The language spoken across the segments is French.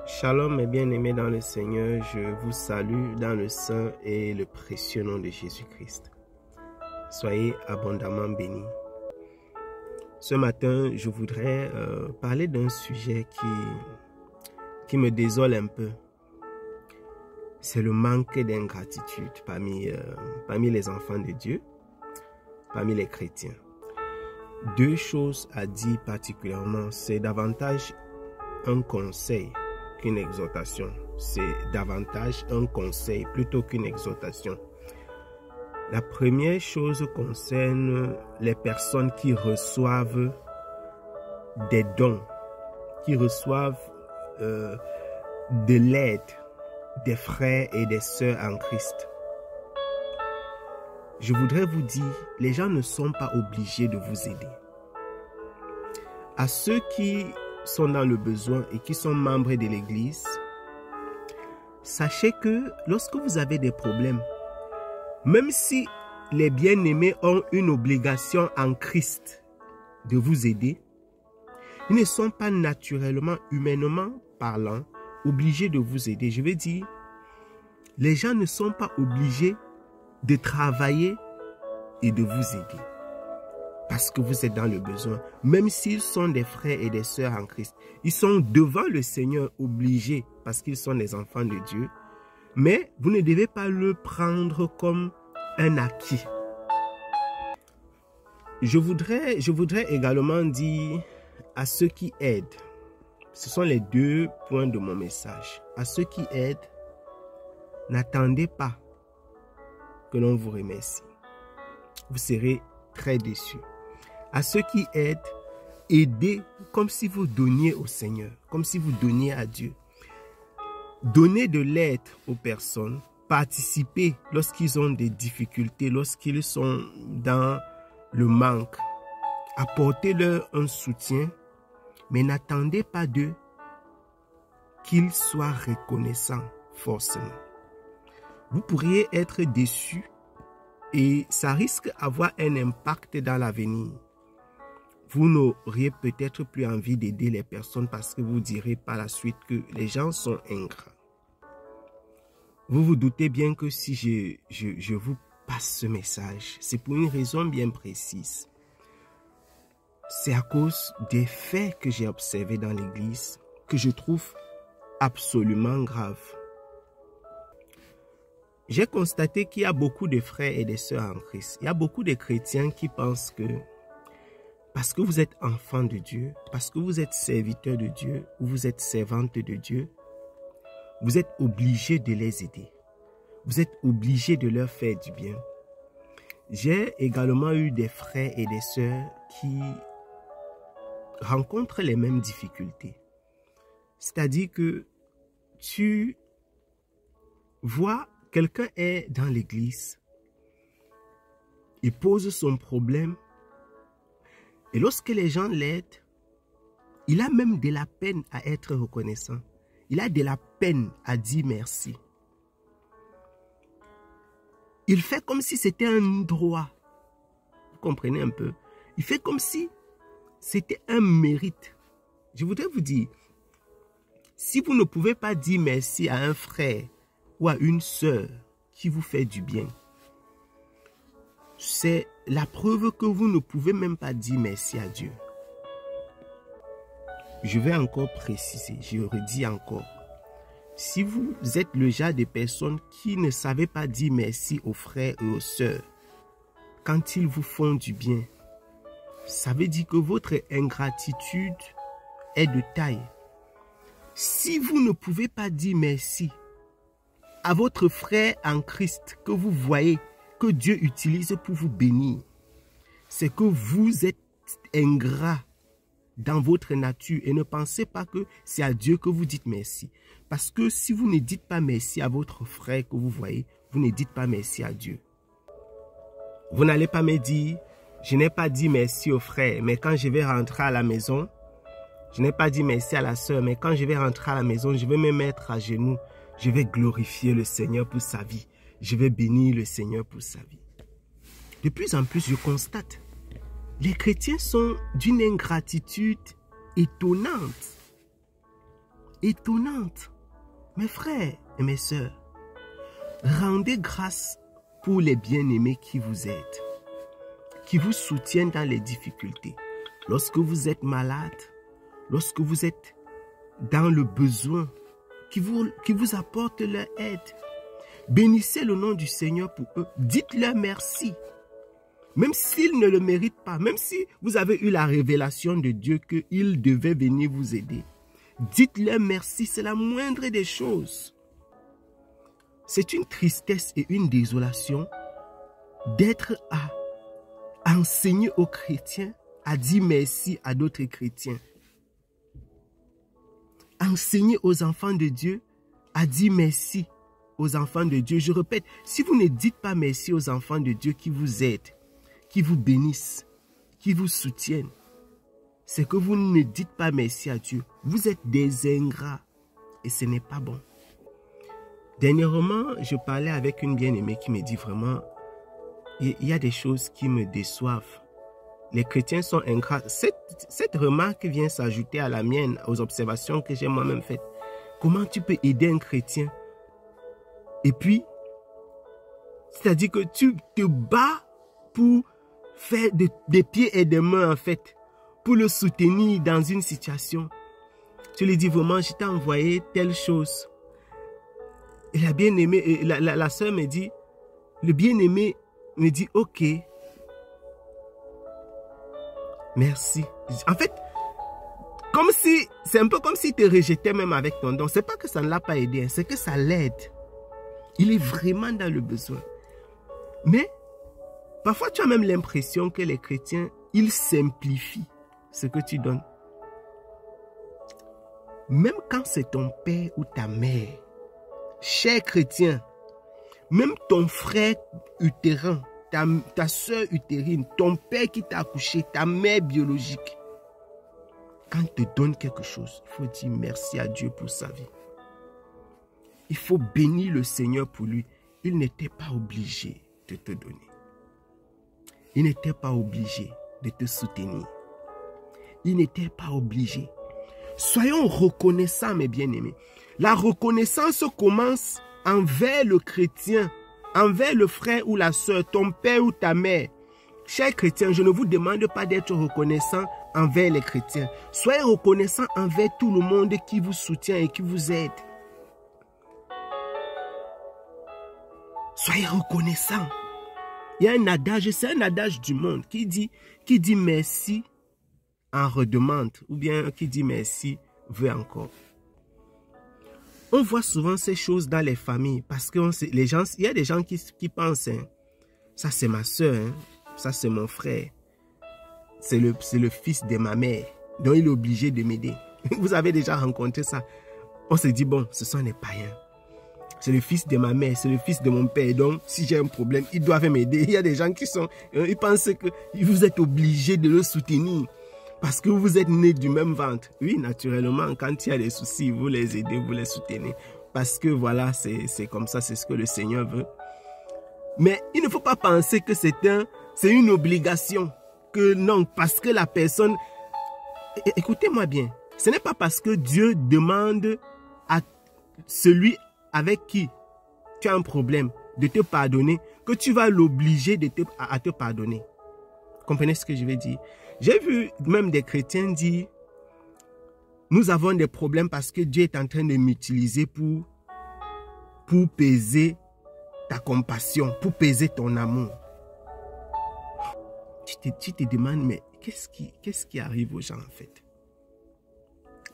Shalom mes bien-aimés dans le Seigneur, je vous salue dans le saint et le précieux nom de Jésus-Christ. Soyez abondamment bénis. Ce matin, je voudrais parler d'un sujet qui me désole un peu. C'est le manque d'ingratitude parmi les enfants de Dieu, parmi les chrétiens. Deux choses à dire particulièrement, c'est davantage un conseil qu'une exhortation. C'est davantage un conseil plutôt qu'une exhortation. La première chose concerne les personnes qui reçoivent des dons, qui reçoivent de l'aide des frères et des sœurs en Christ. Je voudrais vous dire, les gens ne sont pas obligés de vous aider. À ceux qui sont dans le besoin et qui sont membres de l'Église, sachez que lorsque vous avez des problèmes, même si les bien-aimés ont une obligation en Christ de vous aider, ils ne sont pas naturellement, humainement parlant, obligés de vous aider. Je veux dire, les gens ne sont pas obligés de travailler et de vous aider parce que vous êtes dans le besoin. Même s'ils sont des frères et des sœurs en Christ, ils sont devant le Seigneur obligés parce qu'ils sont des enfants de Dieu. Mais vous ne devez pas le prendre comme un acquis. Je voudrais également dire à ceux qui aident, ce sont les deux points de mon message. À ceux qui aident, n'attendez pas que l'on vous remercie. Vous serez très déçus. À ceux qui aident, aidez comme si vous donniez au Seigneur, comme si vous donniez à Dieu. Donnez de l'aide aux personnes, participez lorsqu'ils ont des difficultés, lorsqu'ils sont dans le manque. Apportez-leur un soutien, mais n'attendez pas d'eux qu'ils soient reconnaissants forcément. Vous pourriez être déçus et ça risque d'avoir un impact dans l'avenir. Vous n'auriez peut-être plus envie d'aider les personnes parce que vous direz par la suite que les gens sont ingrats. Vous vous doutez bien que si je vous passe ce message, c'est pour une raison bien précise. C'est à cause des faits que j'ai observés dans l'Église que je trouve absolument graves. J'ai constaté qu'il y a beaucoup de frères et de sœurs en Christ. Il y a beaucoup de chrétiens qui pensent que parce que vous êtes enfant de Dieu, parce que vous êtes serviteur de Dieu, ou vous êtes servante de Dieu, vous êtes obligé de les aider. Vous êtes obligé de leur faire du bien. J'ai également eu des frères et des sœurs qui rencontrent les mêmes difficultés. C'est-à-dire que tu vois, quelqu'un est dans l'église, il pose son problème, et lorsque les gens l'aident, il a même de la peine à être reconnaissant. Il a de la peine à dire merci. Il fait comme si c'était un droit. Vous comprenez un peu? Il fait comme si c'était un mérite. Je voudrais vous dire, si vous ne pouvez pas dire merci à un frère ou à une sœur qui vous fait du bien, c'est la preuve que vous ne pouvez même pas dire merci à Dieu. Je vais encore préciser, je redis encore. Si vous êtes le genre de personnes qui ne savez pas dire merci aux frères et aux sœurs quand ils vous font du bien, ça veut dire que votre ingratitude est de taille. Si vous ne pouvez pas dire merci à votre frère en Christ que vous voyez que Dieu utilise pour vous bénir, c'est que vous êtes ingrat dans votre nature et ne pensez pas que c'est à Dieu que vous dites merci. Parce que si vous ne dites pas merci à votre frère que vous voyez, vous ne dites pas merci à Dieu. Vous n'allez pas me dire, je n'ai pas dit merci au frère, mais quand je vais rentrer à la maison, je n'ai pas dit merci à la sœur, mais quand je vais rentrer à la maison, je vais me mettre à genoux. Je vais glorifier le Seigneur pour sa vie. Je vais bénir le Seigneur pour sa vie. De plus en plus, je constate, les chrétiens sont d'une ingratitude étonnante. étonnante. Mes frères et mes sœurs, rendez grâce pour les bien-aimés qui vous aident, qui vous soutiennent dans les difficultés. Lorsque vous êtes malade, lorsque vous êtes dans le besoin, qui vous apportent leur aide. Bénissez le nom du Seigneur pour eux. Dites-leur merci. Même s'ils ne le méritent pas, même si vous avez eu la révélation de Dieu qu'ils devaient venir vous aider, dites-leur merci, c'est la moindre des choses. C'est une tristesse et une désolation d'être à enseigner aux chrétiens à dire merci à d'autres chrétiens. Enseigner aux enfants de Dieu à dire merci aux enfants de Dieu. Je répète, si vous ne dites pas merci aux enfants de Dieu qui vous aident, qui vous bénissent, qui vous soutiennent, c'est que vous ne dites pas merci à Dieu. Vous êtes des ingrats et ce n'est pas bon. Dernièrement, je parlais avec une bien-aimée qui me dit vraiment, il y a des choses qui me déçoivent. Les chrétiens sont ingrats. Cette remarque vient s'ajouter à la mienne, aux observations que j'ai moi-même faites. Comment tu peux aider un chrétien? Et puis, c'est-à-dire que tu te bats pour faire des pieds et des mains, en fait, pour le soutenir dans une situation. Tu lui dis vraiment, je t'ai envoyé telle chose. Et la bien-aimée, la sœur me dit, le bien-aimé me dit, ok, merci. En fait, c'est un peu comme s'il te rejetait même avec ton don. C'est pas que ça ne l'a pas aidé, c'est que ça l'aide. Il est vraiment dans le besoin. Mais, parfois tu as même l'impression que les chrétiens, ils simplifient ce que tu donnes. Même quand c'est ton père ou ta mère, cher chrétien, même ton frère utérin, ta soeur utérine, ton père qui t'a accouché, ta mère biologique, quand il te donne quelque chose, il faut dire merci à Dieu pour sa vie. Il faut bénir le Seigneur pour lui. Il n'était pas obligé de te donner. Il n'était pas obligé de te soutenir. Il n'était pas obligé. Soyons reconnaissants, mes bien-aimés. La reconnaissance commence envers le chrétien, envers le frère ou la soeur, ton père ou ta mère. Chers chrétiens, je ne vous demande pas d'être reconnaissant envers les chrétiens. Soyez reconnaissants envers tout le monde qui vous soutient et qui vous aide. Soyez reconnaissants. Il y a un adage, c'est un adage du monde qui dit merci en redemande, ou bien qui dit merci veut encore. On voit souvent ces choses dans les familles parce que il y a des gens qui pensent, hein, ça c'est ma soeur, hein, ça c'est mon frère, c'est le fils de ma mère, donc il est obligé de m'aider. Vous avez déjà rencontré ça. On se dit, bon, ce sont des païens. C'est le fils de ma mère, c'est le fils de mon père. Donc, si j'ai un problème, ils doivent m'aider. Il y a des gens qui ils pensent que vous êtes obligé de le soutenir parce que vous êtes nés du même ventre. Oui, naturellement, quand il y a des soucis, vous les aidez, vous les soutenez. Parce que voilà, c'est comme ça, c'est ce que le Seigneur veut. Mais il ne faut pas penser que c'est une obligation. Que non, parce que la personne... Écoutez-moi bien. Ce n'est pas parce que Dieu demande à celui avec qui tu as un problème de te pardonner que tu vas l'obliger à te pardonner. Comprenez ce que je veux dire? J'ai vu même des chrétiens dire, nous avons des problèmes parce que Dieu est en train de m'utiliser pour peser ta compassion, pour peser ton amour. Tu te demandes, mais qu'est-ce qui arrive aux gens en fait?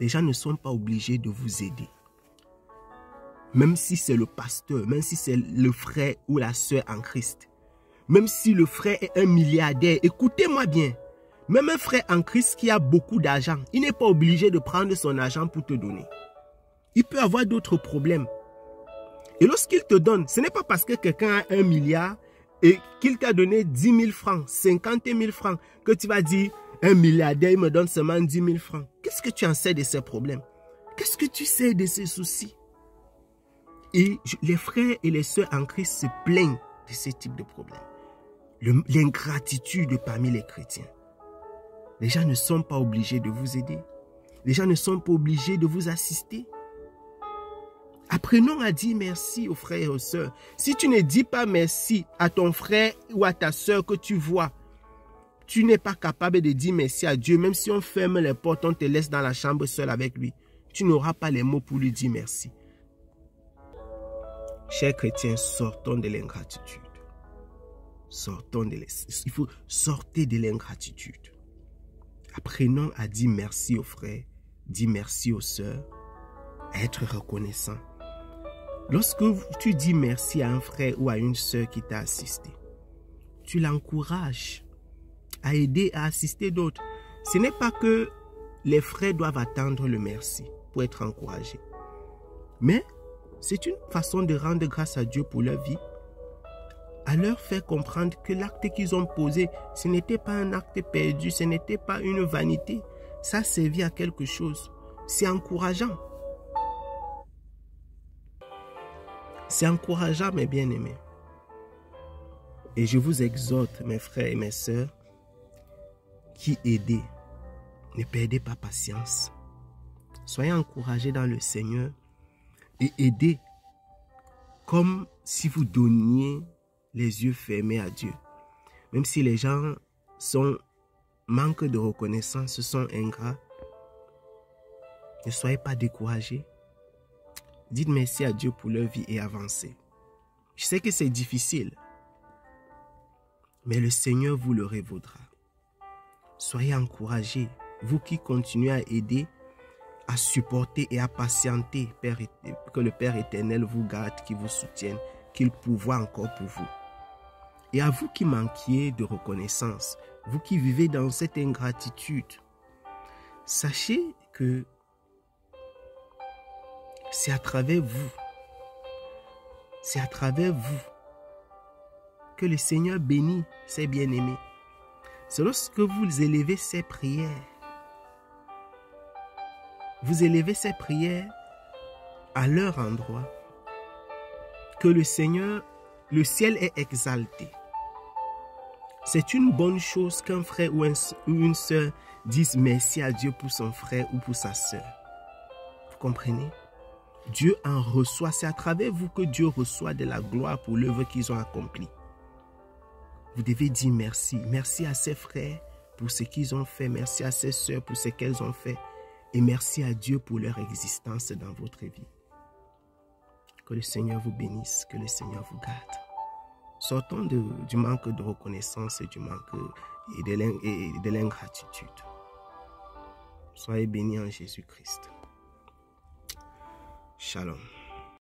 Les gens ne sont pas obligés de vous aider. Même si c'est le pasteur, même si c'est le frère ou la sœur en Christ. Même si le frère est un milliardaire, écoutez-moi bien. Même un frère en Christ qui a beaucoup d'argent, il n'est pas obligé de prendre son argent pour te donner. Il peut avoir d'autres problèmes. Et lorsqu'il te donne, ce n'est pas parce que quelqu'un a 1 milliard et qu'il t'a donné 10 000 francs, 50 000 francs, que tu vas dire, un milliardaire, il me donne seulement 10 000 francs. Qu'est-ce que tu en sais de ces problèmes? Qu'est-ce que tu sais de ces soucis? Et les frères et les sœurs en Christ se plaignent de ce type de problème. L'ingratitude parmi les chrétiens. Les gens ne sont pas obligés de vous aider. Les gens ne sont pas obligés de vous assister. Apprenons à dire merci aux frères et aux sœurs. Si tu ne dis pas merci à ton frère ou à ta sœur que tu vois, tu n'es pas capable de dire merci à Dieu. Même si on ferme les portes, on te laisse dans la chambre seul avec lui. Tu n'auras pas les mots pour lui dire merci. Chers chrétiens, sortons de l'ingratitude. Il faut sortir de l'ingratitude. Apprenons à dire merci aux frères, dire merci aux sœurs, à être reconnaissant. Lorsque tu dis merci à un frère ou à une sœur qui t'a assisté, tu l'encourages à aider, à assister d'autres. Ce n'est pas que les frères doivent attendre le merci pour être encouragés. Mais c'est une façon de rendre grâce à Dieu pour leur vie, à leur faire comprendre que l'acte qu'ils ont posé, ce n'était pas un acte perdu, ce n'était pas une vanité. Ça servit à quelque chose. C'est encourageant. C'est encourageant, mes bien-aimés. Et je vous exhorte, mes frères et mes sœurs, qui aidez, ne perdez pas patience. Soyez encouragés dans le Seigneur et aidez comme si vous donniez les yeux fermés à Dieu. Même si les gens manquent de reconnaissance, sont ingrats, ne soyez pas découragés. Dites merci à Dieu pour leur vie et avancez. Je sais que c'est difficile, mais le Seigneur vous le révaudra. Soyez encouragés, vous qui continuez à aider, à supporter et à patienter, que le Père éternel vous garde, qu'il vous soutienne, qu'il pourvoie encore pour vous. Et à vous qui manquiez de reconnaissance, vous qui vivez dans cette ingratitude, sachez que c'est à travers vous que le Seigneur bénit ses bien-aimés. C'est lorsque vous élevez ces prières, vous élevez ces prières à leur endroit, que le Seigneur, le ciel est exalté. C'est une bonne chose qu'un frère ou une sœur dise merci à Dieu pour son frère ou pour sa sœur. Vous comprenez? Dieu en reçoit. C'est à travers vous que Dieu reçoit de la gloire pour l'œuvre qu'ils ont accomplie. Vous devez dire merci. Merci à ces frères pour ce qu'ils ont fait. Merci à ces sœurs pour ce qu'elles ont fait. Et merci à Dieu pour leur existence dans votre vie. Que le Seigneur vous bénisse. Que le Seigneur vous garde. Sortons du manque de reconnaissance et du manque et de l'ingratitude. Soyez bénis en Jésus-Christ. Shalom.